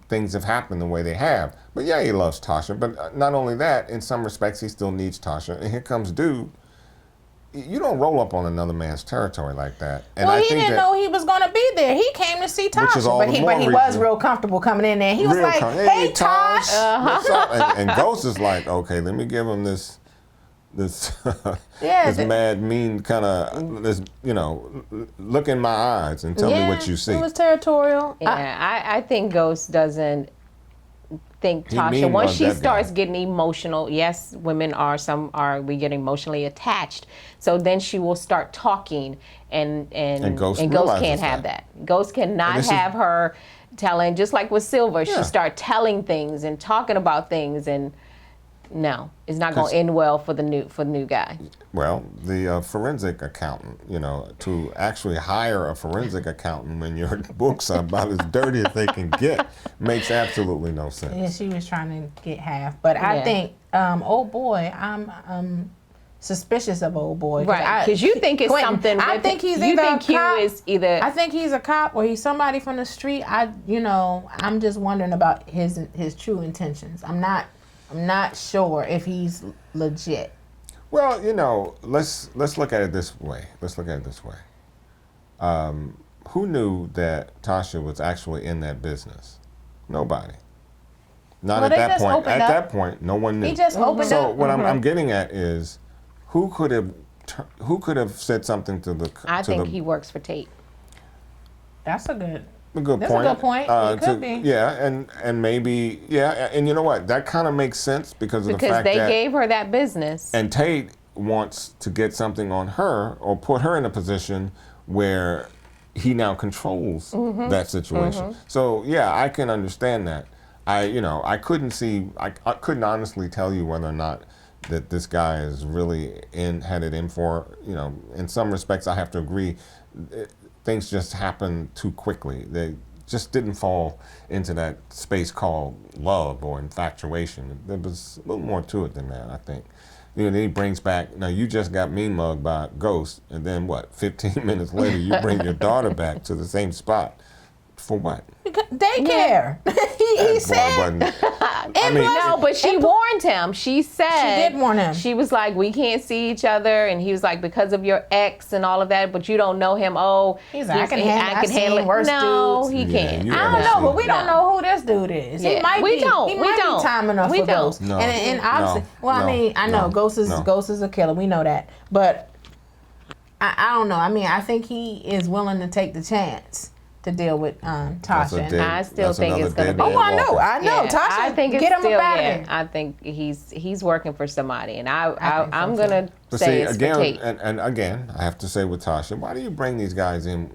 things have happened the way they have. But yeah, he loves Tasha. But not only that, in some respects, he still needs Tasha. And here comes dude. You don't roll up on another man's territory like that. And Well, I he think didn't know he was going to be there. He came to see Which is Tasha, all but the he more was reason. real comfortable coming in there. He was like, "Hey, Tosh." What's up? And Ghost is like, okay, let me give him this Yeah, this mad, mean kind of, this, look in my eyes and tell me what you see. It was territorial. Yeah, I think Ghost doesn't think He Tasha, mean once mugged she that starts guy. getting emotional, yes, we get emotionally attached. So then she will start talking and Ghost Ghost realizes can't have that. that. Ghost cannot this is- have her telling, just like with Silver, Yeah. she start telling things and talking about things, and no, it's not going to end well for the new guy. Well, the forensic accountant, to actually hire a forensic accountant when your books are about as dirty as they can get makes absolutely no sense. Yeah, she was trying to get half, but I Yeah. think old boy. I'm suspicious of old boy, Right, because you think it's Quentin, something. I with- think he's you either think a Q cop. is either. I think he's a cop or he's somebody from the street. I'm just wondering about his true intentions. I'm not sure if he's legit. Well, let's look at it this way. Who knew that Tasha was actually in that business? Nobody. Not Well, at they that just point. opened At up. that point, no one knew. He just opened So up. what I'm getting at is, who could have said something to the? I to think the, he works for Tate. That's a good. A good That's point. a good point. It could be. Yeah, and maybe and you know what? That kind of makes sense because of the Because fact they that gave her that business. and Tate wants to get something on her or put her in a position where he now controls that situation. So yeah, I can understand that. I couldn't honestly tell you whether or not that this guy is really had it in for, in some respects I have to agree, things just happen too quickly. They just didn't fall into that space called love or infatuation. There was a little more to it than that, I think. Then he brings back, now you just got mean mugged by a ghost, and then what, 15 minutes later you bring your daughter back to the same spot. For what? Daycare. he said. No, but she warned him. She said She did warn him. She was like, "We can't see each other," and he was like, "Because of your ex and all of that." But you don't know him. Oh, He's like, I can handle it. Worse no, dudes. he Yeah, can't. you I don't know, but we don't know who this dude is. He Yeah. might We be. don't. He We might don't. be time enough We for don't. Ghost. No. And obviously, No. well, I No. mean, I know No. Ghost is a killer. We know that, but I don't know. I mean, I think he is willing to take the chance to deal with Tasha. dead- I still that's think another it's gonna dead be. man I know. walking. I know. Yeah, Tasha, I think it's get him still, up out of yeah, there. I think he's working for somebody, and think so, I'm too. gonna But say see, it's again, for Tate. and again, I have to say with Tasha, why do you bring these guys in?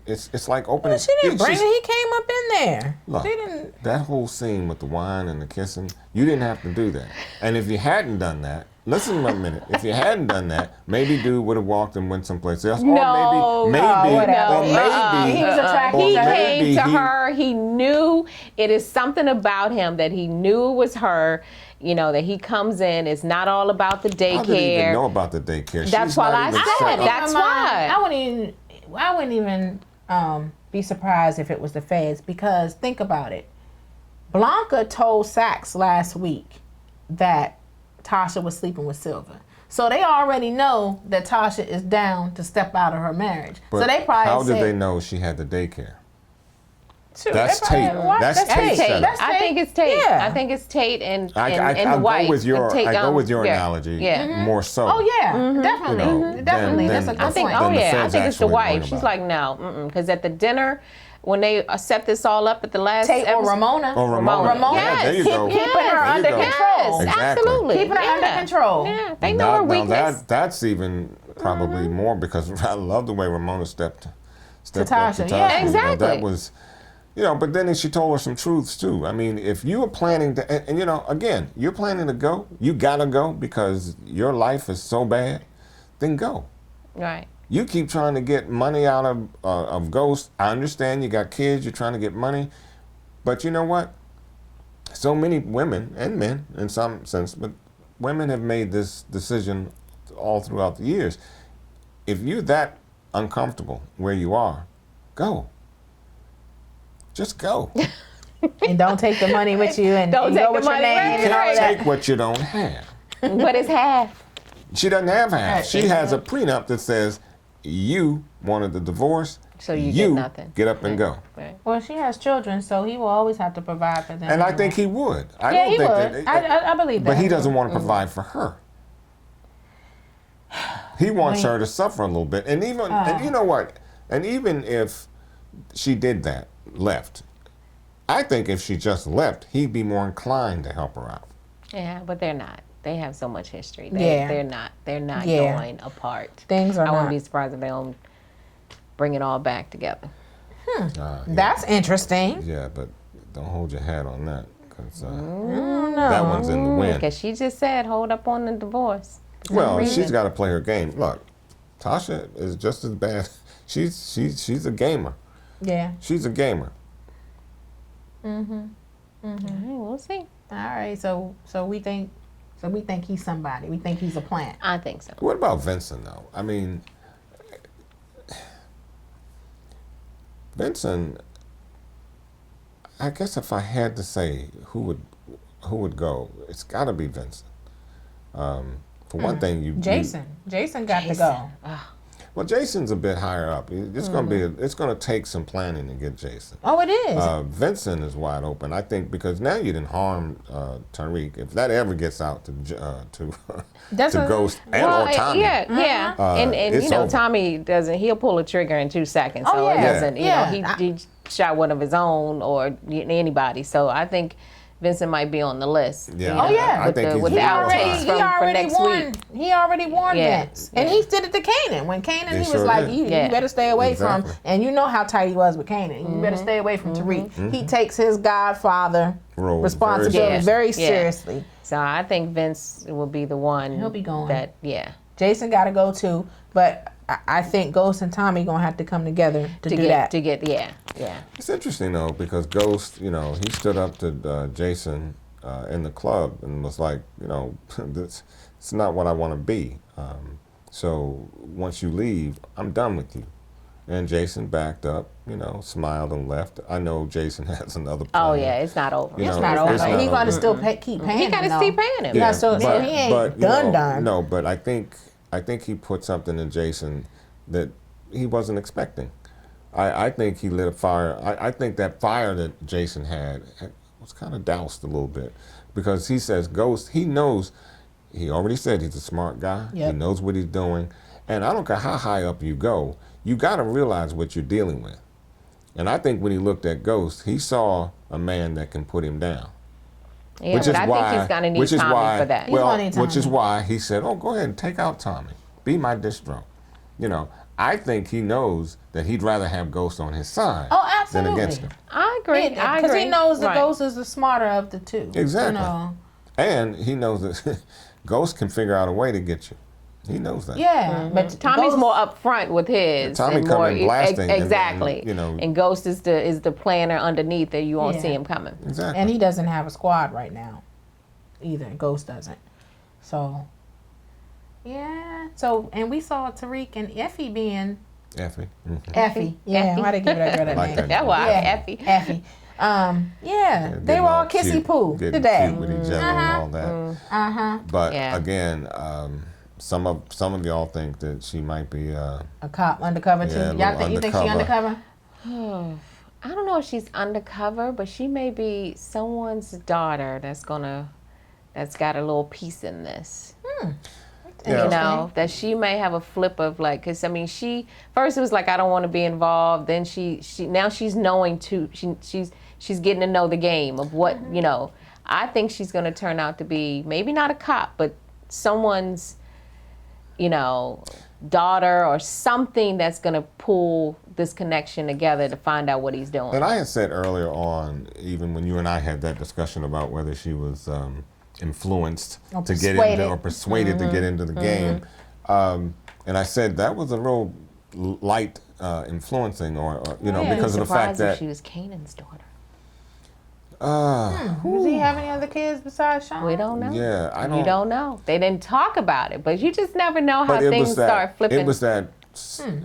It's like opening. She didn't bring it. she's- He came up in there. Look, She didn't. that whole scene with the wine and the kissing, you didn't have to do that. And if you hadn't done that, listen a minute. If you hadn't done that, maybe dude would have walked and went someplace else. No, or maybe, whatever. or maybe, He was attracted He to her. came to he- her. He knew it is something about him that he knew it was her. That he comes in. It's not all about the How did he even daycare. know about the daycare? That's She's why not I even said set up. That's why. I wouldn't even be surprised if it was the feds, because think about it. Blanca told Sachs last week that Tasha was sleeping with Silver. So they already know that Tasha is down to step out of her marriage. But so they probably how said, did they know she had the daycare? Shoot, That's they probably- Tate. what? That's Tate set up. That's I think it's Tate. Yeah. I think it's Tate and I'll the wife. go with your, Tate, I go with your yeah. analogy Yeah. more so. Oh yeah, definitely, definitely. then- That's a good I think. point. Oh Then the yeah. I feds think it's the actually wife. knowing She's about like, no, because at the dinner, when they set this all up at the last Tate or episode, Ramona. Oh, Ramona. Ramona. Yeah, there you Keep- go. keeping her There you under go. control. Yes, Exactly. absolutely. Keeping her under control. Yeah, they know her weakness. That's even probably more, because I love the way Ramona stepped up to Tasha. Tasha. Yeah. Exactly. That was, but then she told her some truths too. I mean, if you are planning to, and again, you're planning to go, you gotta go because your life is so bad, then go. Right. You keep trying to get money out of Ghost. I understand you got kids, you're trying to get money. But you know what? So many women and men, in some sense, but women have made this decision all throughout the years. If you're that uncomfortable where you are, go. Just go. And don't take the money with you, and Don't and take go the with your money name with and all you. that. Take what you don't have. What is half? She doesn't have half. She has a prenup that says you wanted the divorce, So you get nothing. Get up and go. Right. Well, she has children, so he will always have to provide for them. And I anyway. think he would. I Yeah, don't he think would. that. I believe that. But he doesn't want to provide for her. He wants her to suffer a little bit. And even and you know what? And even if she did that, left, I think if she just left, he'd be more inclined to help her out. Yeah, but they're not. They have so much history. Yeah. They're not Yeah. going apart. Things are I wouldn't not. be surprised if they don't bring it all back together. Yeah. That's interesting. Yeah, but don't hold your hat on that, because No. that one's in the wind. Because she just said, hold up on the divorce. Well, reason. she's got to play her game. Look, Tasha is just as bad. She's a gamer. Yeah. She's a gamer. All right, we'll see. All right. So we think he's somebody. We think he's a plant. I think so. What about Vincent, though? I mean, Vincent, I guess if I had to say who would go, it's got to be Vincent. For one thing, Jason got to go. Well, Jason's a bit higher up. It's going to take some planning to get Jason. Oh, it is. Vincent is wide open. I think because now you didn't harm Tariq. If that ever gets out to Ghost or Tommy, Yeah. And it's you know, over. Tommy doesn't. He'll pull a trigger in 2 seconds. So Oh, it yeah. doesn't. You Yeah. know, he shot one of his own or anybody. So I think Vincent might be on the list. Yeah. you know, Oh, yeah. With I think the he's with He the already- outtakes he for already next warned. week. He already warned Yeah. Vince, and he did it to Kanan. When Kanan, They he was sure like, did. "You Yeah. better stay away Exactly. from." And you know how tight he was with Kanan. You better stay away from Tariq. He takes his godfather Role responsibility very Yeah. seriously. So I think Vince will be the one. He'll be going. That Jason got to go too, but I think Ghost and Tommy gonna have to come together to do that. to get yeah. It's interesting though because Ghost, you know, he stood up to Jason in the club and was like, you know, it's not what I want to be. So once you leave, I'm done with you. And Jason backed up, you know, smiled and left. I know Jason has another plan. Oh yeah, it's not over. You It's know, not over. it's not He's gonna over. still keep paying. He got to him, keep though. paying him. Yeah, so he ain't you done know, done. No, but I think he put something in Jason that he wasn't expecting. I think he lit a fire. I think that fire that Jason had was kind of doused a little bit because he says Ghost. He knows. He already said he's a smart guy. Yep. He knows what he's doing, and I don't care how high up you go. You got to realize what you're dealing with. And I think when he looked at Ghost, he saw a man that can put him down. Yeah, but I think he's gonna need Tommy for that. He's gonna need Which is Tommy. why he said, "Oh, go ahead and take out Tommy. Be my distro." You know, I think he knows that he'd rather have Ghost on his side Oh, than absolutely. against him. I agree. I Because agree. he knows that Right. Ghost is the smarter of the two. Exactly. You know? And he knows that Ghost can figure out a way to get you. He knows that. Yeah, but Tommy's Ghost- more upfront with his. Tommy and come more, in blasting and- exactly. and, you know- and Ghost is the planner underneath that you won't Yeah. see him coming. Exactly. And he doesn't have a squad right now, either. Ghost doesn't. So, yeah. So, and we saw Tariq and Effie being Effie. Mhm. Effie. Yeah, Effie. why they give that girl that Like name? that. That's why Yeah. Effie. Effie. Yeah, they Getting were all kissy cute, poo getting today. cute with each other and all that. But Yeah. again, some of y'all think that she might be. A cop undercover too. Yeah, a Y'all little think she undercover. undercover? I don't know if she's undercover, but she may be someone's daughter that's got a little piece in this. Yeah. You know, that she may have a flip of like, because I mean, she first it was like I don't want to be involved. Then she now she's knowing too. She's getting to know the game of what you know. I think she's going to turn out to be maybe not a cop, but someone's, you know, daughter or something that's going to pull this connection together to find out what he's doing. And I had said earlier on, even when you and I had that discussion about whether she was influenced Or to get persuaded. into or persuaded to get into the game, And I said that was a real light influencing, or you know, Yeah. because of the fact Surprised if that she was Kanan's daughter. Does he have any other kids besides Sean? We don't know. yeah, I don't. You don't know. They didn't talk about it, but you just never know how But it things was that. start flipping. It was that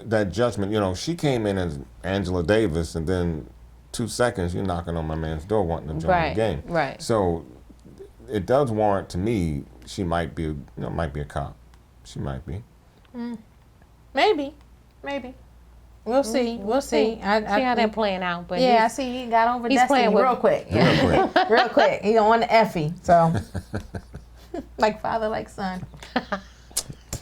that judgment. You know, she came in as Angela Davis, and then 2 seconds you're knocking on my man's door wanting to join the game. Right. So it does warrant to me. She might be, might be a cop. She might be. Maybe. We'll see. We'll see. See how think- they're playing out, but Yeah, I see he got over he's Destiny playing with- real quick. Real quick. Real quick. He on the Effie. So, like father, like son.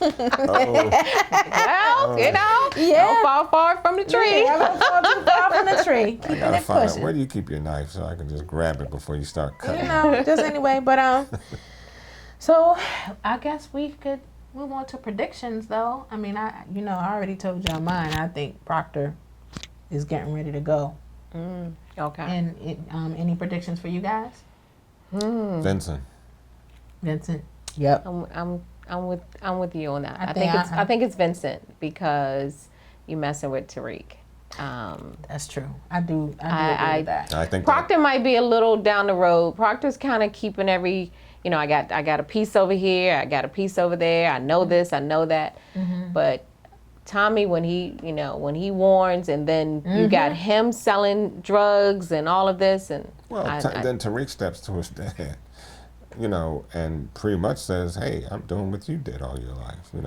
Uh-oh. well, you know, Yeah. don't fall far from the tree. Yeah, don't fall too far from the tree. I Keeping gotta it find out pushing. where do you keep your knife so I can just grab it before you start cutting. You know, just anyway. But so I guess we could move on to predictions, though. I mean, I already told y'all mine. I think Proctor is getting ready to go. Okay. And any predictions for you guys? Vincent. Vincent. Yep. I'm with you on that. I I think think it's Vincent because you're messing with Tariq. That's true. I do agree with that. I think Proctor might be a little down the road. Proctor's kind of keeping every, I got a piece over here, I got a piece over there. I know this, I know that. But Tommy, when he warns, and then you got him selling drugs and all of this, and then Tariq steps to his dad, and pretty much says, "Hey, I'm doing what you did all your life." I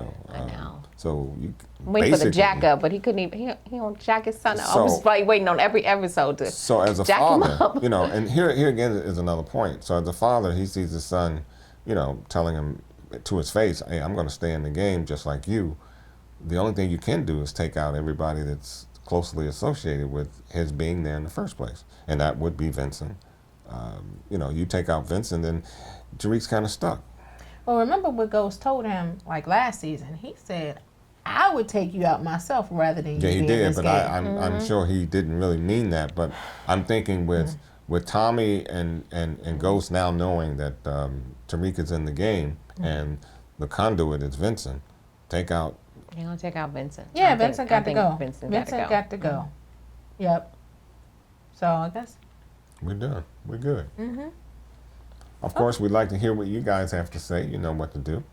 know. So you waiting for the jack up, but he couldn't even. He don't jack his son up. I was So- like waiting on every episode to. So as a jack him father, up. and here again is another point. So as a father, he sees his son, telling him to his face, "Hey, I'm going to stay in the game just like you." The only thing you can do is take out everybody that's closely associated with his being there in the first place, and that would be Vincent. You take out Vincent, then Tariq's kind of stuck. Well, remember what Ghost told him like last season? He said, "I would take you out myself rather than you." Yeah, he be in did, this but game." I'm sure he didn't really mean that. But I'm thinking with Tommy and Ghost now knowing that Tariq is in the game and the conduit is Vincent, take out. You're gonna take out Vincent. Yeah, I Vincent think got to go. Vincent got to go. Yep. So I guess. We're done. We're good. Of course, we'd like to hear what you guys have to say. You know what to do.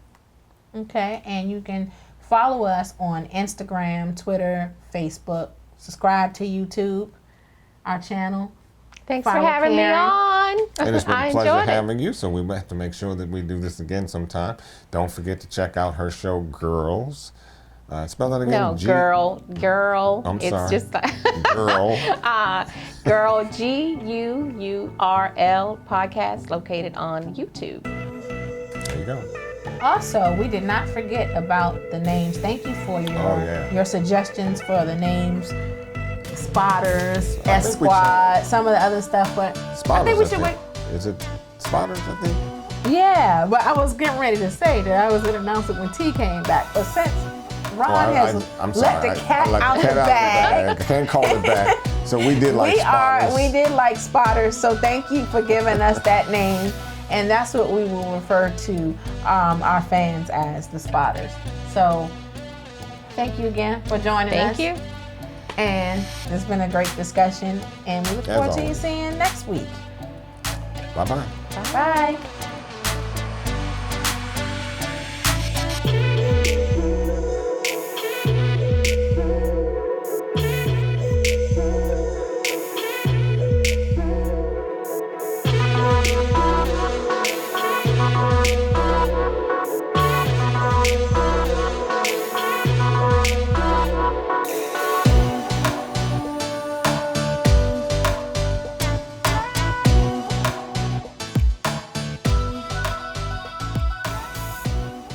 Okay, and you can follow us on Instagram, Twitter, Facebook. Subscribe to YouTube, our channel. Thanks for Follow having me Karen. on. And it's been I a pleasure enjoyed it. having you. So we have to make sure that we do this again sometime. Don't forget to check out her show, Girls. Spell that again. No, girl. I'm It's sorry. just like Girl. Girl, GUURL podcast located on YouTube. There you go. Also, we did not forget about the names. Thank you for your suggestions for the names. Spotters, I S think we Squad, some of the other stuff, but Spotters, I think we should wait. Is it Spotters, I think? Yeah, but I was getting ready to say that I was going to announce it when T came back. But since Ron has I'm let sorry. the cat let out the the cat bag, I can't call it back. So we did like Spotters. we did like Spotters. So thank you for giving us that name, and that's what we will refer to our fans as, the Spotters. So thank you again for joining us. Thank you. And it's been a great discussion, and we look forward to you always. seeing next week. Bye-bye. Bye.